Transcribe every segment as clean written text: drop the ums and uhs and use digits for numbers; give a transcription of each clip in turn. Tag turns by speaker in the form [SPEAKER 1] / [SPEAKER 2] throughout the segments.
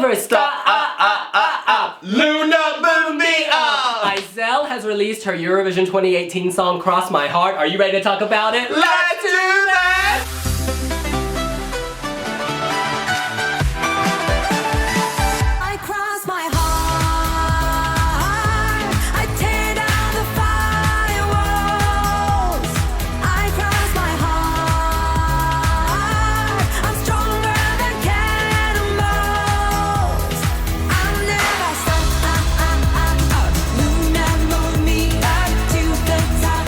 [SPEAKER 1] never stop.
[SPEAKER 2] Luna, boom me up.
[SPEAKER 1] Aisel has released her Eurovision 2018 song Cross My Heart. Are you ready to talk about it?
[SPEAKER 2] Let's do that.
[SPEAKER 3] I cross my heart. I tear down the firewalls. I cross my heart. I'm stronger than cannonballs. I'll never stop. Luna, move me up to the top.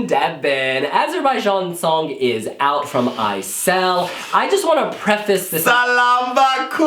[SPEAKER 1] Dabbin. Azerbaijan song is out from Aisel. I just want to preface this.
[SPEAKER 2] Salam Baku.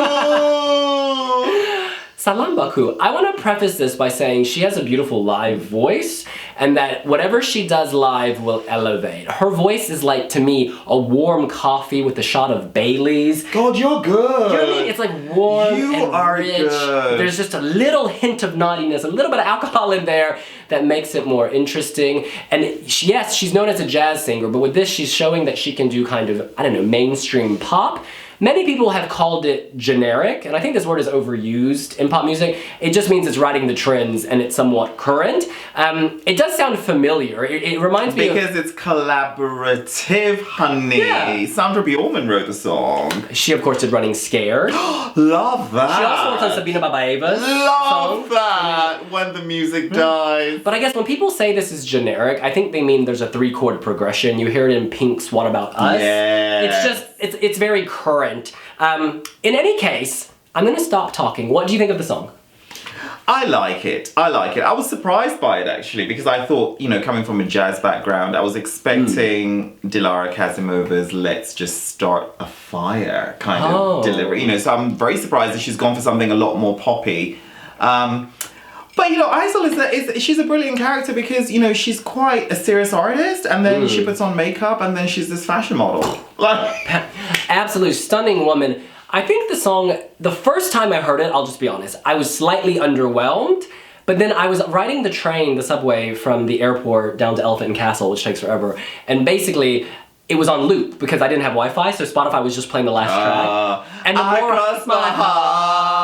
[SPEAKER 1] Salam Baku. I want to preface this by saying she has a beautiful live voice and that whatever she does live will elevate. Her voice is like, to me, a warm coffee with a shot of Bailey's.
[SPEAKER 2] God, you're good.
[SPEAKER 1] You know what I mean? It's like warm
[SPEAKER 2] You
[SPEAKER 1] and
[SPEAKER 2] are
[SPEAKER 1] rich.
[SPEAKER 2] good.
[SPEAKER 1] There's just a little hint of naughtiness, a little bit of alcohol in there that makes it more interesting. And yes, she's known as a jazz singer, but with this, she's showing that she can do kind of, I don't know, mainstream pop. Many people have called it generic, and I think this word is overused in pop music. It just means it's riding the trends and it's somewhat current. It does sound familiar. It reminds me
[SPEAKER 2] Because it's collaborative, honey.
[SPEAKER 1] Yeah.
[SPEAKER 2] Sandra Bjorkman wrote the song.
[SPEAKER 1] She, of course, did Running Scared.
[SPEAKER 2] Love that.
[SPEAKER 1] She also worked on Sabina Babaeva's
[SPEAKER 2] Love
[SPEAKER 1] song.
[SPEAKER 2] that. When the music dies.
[SPEAKER 1] But I guess when people say this is generic, I think they mean there's a 3-chord progression. You hear it in Pink's What About Us?
[SPEAKER 2] Yeah.
[SPEAKER 1] It's just, it's very current. In any case, I'm gonna stop talking. What do you think of the song?
[SPEAKER 2] I like it. I was surprised by it actually because I thought, coming from a jazz background, I was expecting Dilara Kazimova's "Let's Just Start a Fire" kind of delivery. So I'm very surprised that she's gone for something a lot more poppy. But Aisel she's a brilliant character because she's quite a serious artist, and then she puts on makeup, and then she's this fashion model.
[SPEAKER 1] Absolute stunning woman. I think the song, the first time I heard it, I'll just be honest, I was slightly underwhelmed. But then I was riding the subway from the airport down to Elephant and Castle, which takes forever, and basically it was on loop because I didn't have Wi-Fi, so Spotify was just playing the last track. And the
[SPEAKER 2] I
[SPEAKER 1] more
[SPEAKER 2] cross my heart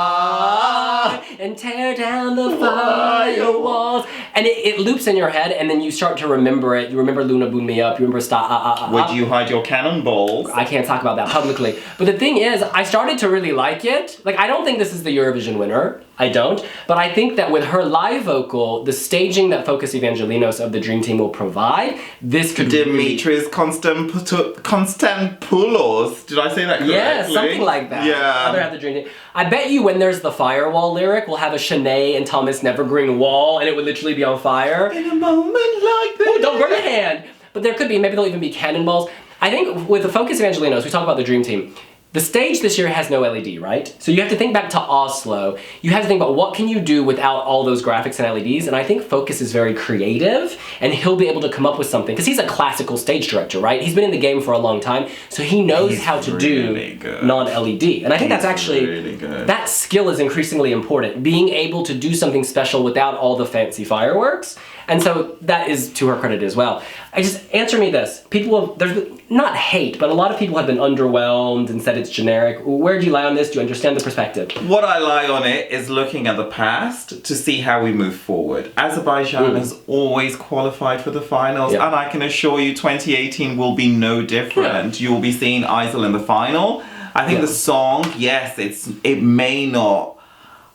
[SPEAKER 1] and tear down the firewalls. And it loops in your head, and then you start to remember it. You remember Luna Boon Me Up, you remember Stop.
[SPEAKER 2] Would you hide your cannonballs?
[SPEAKER 1] I can't talk about that publicly. But the thing is, I started to really like it. Like, I don't think this is the Eurovision winner. I don't. But I think that with her live vocal, the staging that Focus Evangelinos of the Dream Team will provide, this could
[SPEAKER 2] Dimitris Konstantopoulos. Did I say that correctly?
[SPEAKER 1] Yeah, something like that.
[SPEAKER 2] Yeah.
[SPEAKER 1] Other half the Dream Team. I bet you when there's the Firewall lyric, we'll have a Shanae and Thomas Nevergreen wall, and it would literally be on fire.
[SPEAKER 2] In a moment like this.
[SPEAKER 1] Oh, don't burn a hand! But there could be, maybe there'll even be cannonballs. I think with the Focus Evangelinos, we talk about the Dream Team. The stage this year has no LED, right? So you have to think back to Oslo. You have to think about what can you do without all those graphics and LEDs, and I think Focus is very creative, and he'll be able to come up with something, because he's a classical stage director, right? He's been in the game for a long time, so he knows how to do non-LED. And I think that's actually,
[SPEAKER 2] really good.
[SPEAKER 1] That skill is increasingly important, being able to do something special without all the fancy fireworks. And so that is to her credit as well. Answer me this. There's not hate, but a lot of people have been underwhelmed and said it's generic. Where do you lie on this? Do you understand the perspective?
[SPEAKER 2] What I lie on it is looking at the past to see how we move forward. Azerbaijan has always qualified for the finals, and I can assure you 2018 will be no different. You will be seeing Aisel in the final. I think the song, yes, it may not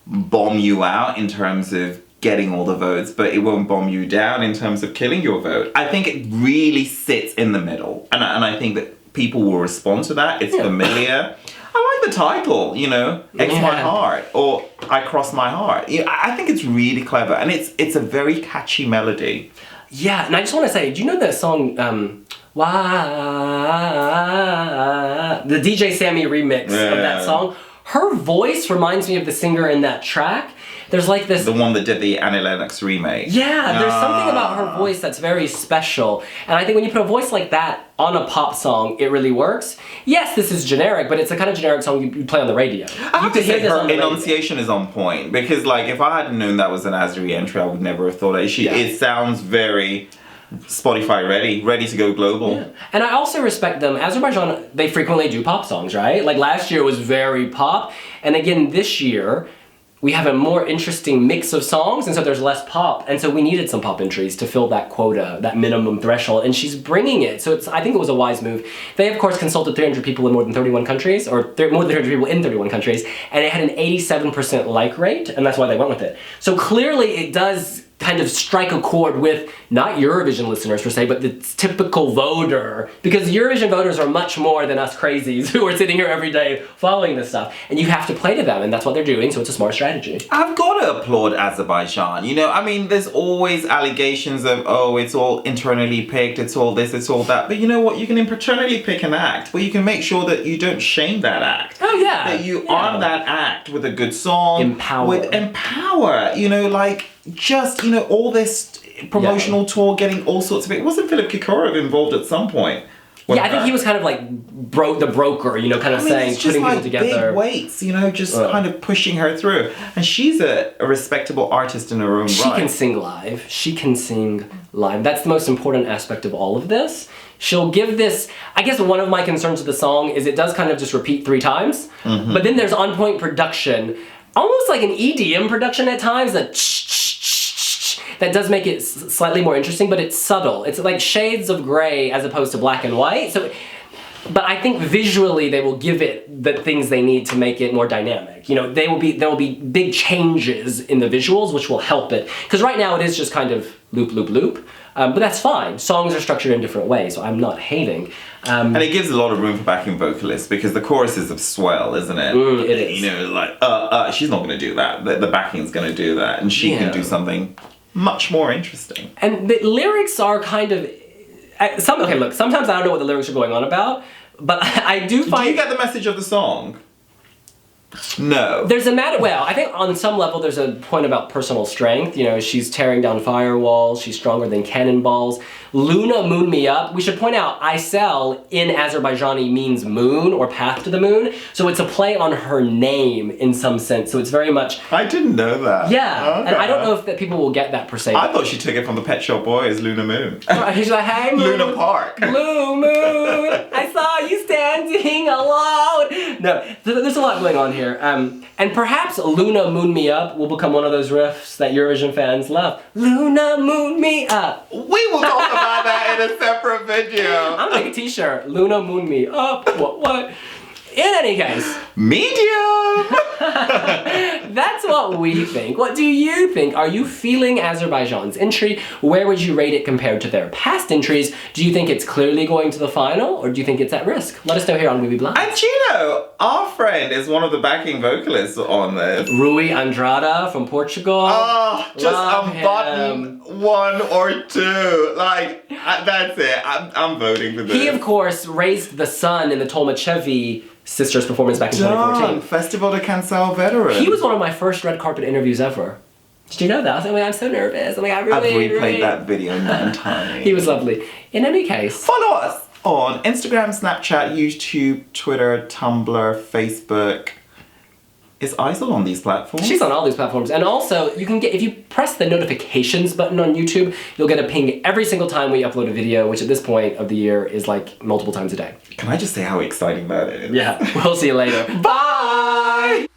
[SPEAKER 2] bomb you out in terms of getting all the votes, but it won't bomb you down in terms of killing your vote. I think it really sits in the middle, and I think that people will respond to that. It's familiar. I like the title, X My Heart, or I Cross My Heart. I think it's really clever, and it's a very catchy melody.
[SPEAKER 1] Yeah, and I just want to say, do you know the song, the DJ Sammy remix of that song? Her voice reminds me of the singer in that track. There's like this...
[SPEAKER 2] The one that did the Annie Lennox remake.
[SPEAKER 1] Yeah, there's something about her voice that's very special. And I think when you put a voice like that on a pop song, it really works. Yes, this is generic, but it's the kind of generic song you play on the radio.
[SPEAKER 2] You could hear her enunciation is on point. Because, if I hadn't known that was an Azeri entry, I would never have thought it. It sounds very... Spotify ready to go global.
[SPEAKER 1] Yeah. And I also respect them. Azerbaijan, they frequently do pop songs, right? Like last year was very pop. And again, this year, we have a more interesting mix of songs, and so there's less pop. And so we needed some pop entries to fill that quota, that minimum threshold, and she's bringing it. So I think it was a wise move. They, of course, consulted 300 people in more than 31 countries, or more than 300 people in 31 countries, and it had an 87% like rate, and that's why they went with it. So clearly it does kind of strike a chord with not Eurovision listeners per se, but the typical voter, because Eurovision voters are much more than us crazies who are sitting here every day following this stuff, and you have to play to them, and that's what they're doing, so it's a smart strategy.
[SPEAKER 2] I've got to applaud Azerbaijan. You know, I mean, there's always allegations of, oh, it's all internally picked, it's all this, it's all that. But you know what? You can internally pick an act, but you can make sure that you don't shame that act.
[SPEAKER 1] Oh, yeah.
[SPEAKER 2] That you arm that act with a good song. Empower. You know, like, just, you know, all this promotional tour, getting all sorts of it. Wasn't Philip Kirkorov involved at some point?
[SPEAKER 1] Yeah, I think he was kind of like the broker, you know, kind of saying,
[SPEAKER 2] it's
[SPEAKER 1] putting
[SPEAKER 2] just
[SPEAKER 1] people together.
[SPEAKER 2] Big weights, you know, just kind of pushing her through. And she's a respectable artist in her own right.
[SPEAKER 1] She can sing live. She can sing live. That's the most important aspect of all of this. She'll give this, I guess one of my concerns with the song is it does kind of just repeat 3 times, but then there's on-point production, almost like an EDM production at times, that does make it slightly more interesting, but it's subtle. It's like shades of gray as opposed to black and white. So, but I think visually they will give it the things they need to make it more dynamic. You know, there will be big changes in the visuals which will help it. Because right now it is just kind of loop, loop, loop. But that's fine. Songs are structured in different ways, so I'm not hating.
[SPEAKER 2] And it gives a lot of room for backing vocalists because the chorus is of swell, isn't it?
[SPEAKER 1] It is.
[SPEAKER 2] You know, like, she's not going to do that. The backing's going to do that. And she can do something much more interesting.
[SPEAKER 1] And the lyrics are kind of... sometimes I don't know what the lyrics are going on about, but I do find...
[SPEAKER 2] Do you get the message of the song? No.
[SPEAKER 1] There's a matter... Well, I think on some level there's a point about personal strength. You know, she's tearing down firewalls. She's stronger than cannonballs. Luna Moon Me Up. We should point out Aisel in Azerbaijani means moon or path to the moon. So it's a play on her name in some sense. So it's very much...
[SPEAKER 2] I didn't know that.
[SPEAKER 1] Yeah. Okay. And I don't know if that people will get that per se.
[SPEAKER 2] I thought she took it from the Pet Shop Boys, Luna Moon.
[SPEAKER 1] He's like, hey, Moon.
[SPEAKER 2] Luna Park.
[SPEAKER 1] Blue Moon. I saw you standing alone. No, there's a lot going on here. And perhaps Luna Moon Me Up will become one of those riffs that Eurovision fans love. Luna Moon Me Up.
[SPEAKER 2] We will talk about that in a separate video.
[SPEAKER 1] I'll make a t-shirt. Luna Moon Me Up. What? In any case.
[SPEAKER 2] Medium!
[SPEAKER 1] That's what we think. What do you think? Are you feeling Azerbaijan's entry? Where would you rate it compared to their past entries? Do you think it's clearly going to the final, or do you think it's at risk? Let us know here on wiwibloggs.
[SPEAKER 2] And you know, our friend is one of the backing vocalists on this.
[SPEAKER 1] Rui Andrada from Portugal.
[SPEAKER 2] Oh, just
[SPEAKER 1] Love
[SPEAKER 2] unbutton
[SPEAKER 1] him.
[SPEAKER 2] 1 or 2. Like, that's it. I'm voting for this.
[SPEAKER 1] He, of course, raised the sun in the Tolmachevi sisters' performance back in 2014.
[SPEAKER 2] Festival de Cancel veteran.
[SPEAKER 1] He was one of my first red carpet interviews ever. Did you know that? I was like, I'm so nervous. I'm like,
[SPEAKER 2] I've replayed that video 9 times.
[SPEAKER 1] He was lovely. In any case.
[SPEAKER 2] Follow us on Instagram, Snapchat, YouTube, Twitter, Tumblr, Facebook. Is Aisel on these platforms?
[SPEAKER 1] She's on all these platforms. And also, you can get, if you press the notifications button on YouTube, you'll get a ping every single time we upload a video, which at this point of the year is like multiple times a day.
[SPEAKER 2] Can I just say how exciting that is?
[SPEAKER 1] Yeah, we'll see you later. Bye!